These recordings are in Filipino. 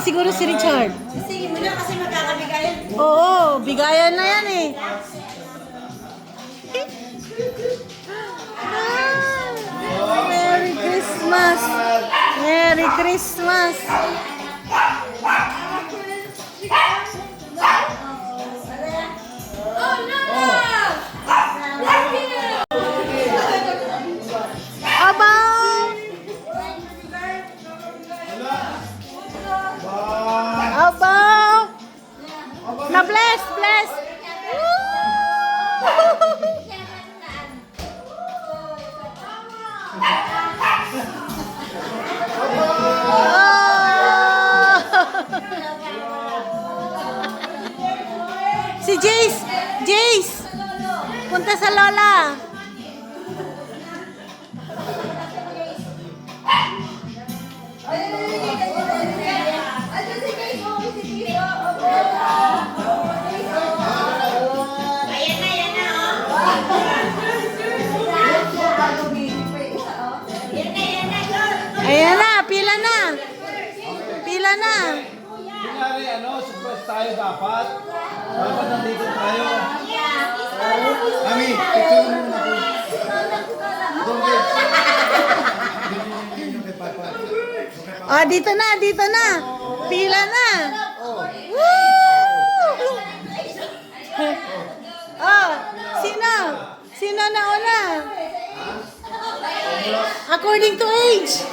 siguro si Richard. Sige mo na kasi magkakabigayan. Oo, bigayan na yan eh. Merry Christmas! Merry Christmas! Oh no! Abaw! Abaw! Na bless, bless! Si Jace! Jace! Punta sa Lola! Ayan na, pila na! Pila na! Kunyari, surprise tayo dapat. Dapat nandito tayo. Ami, picture mo na po. Oh, dito na, dito na! Pila na! Woo! Oh, sino? Sino na una? According to age.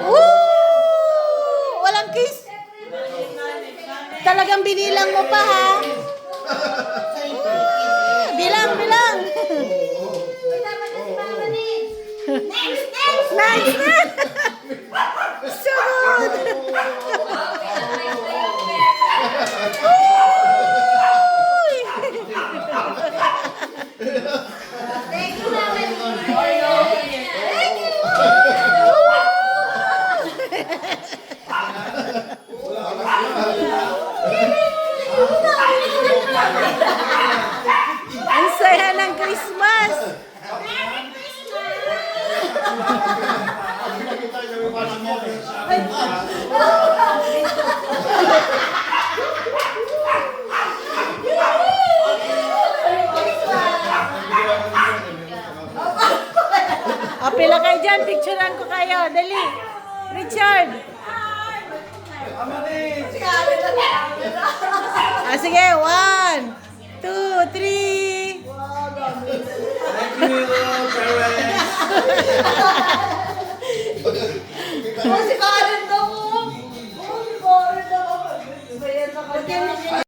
Woo! Walang kiss. Talagang binilang mo pa ha? Bilang, bilang. Nice na. So good. Ang saya ng Christmas! Pila kayo dyan, picturean ko kayo. Dali. Richard. Sige, 1, 2, 3. Thank you, parents. Si Karen daw. Si Karen daw.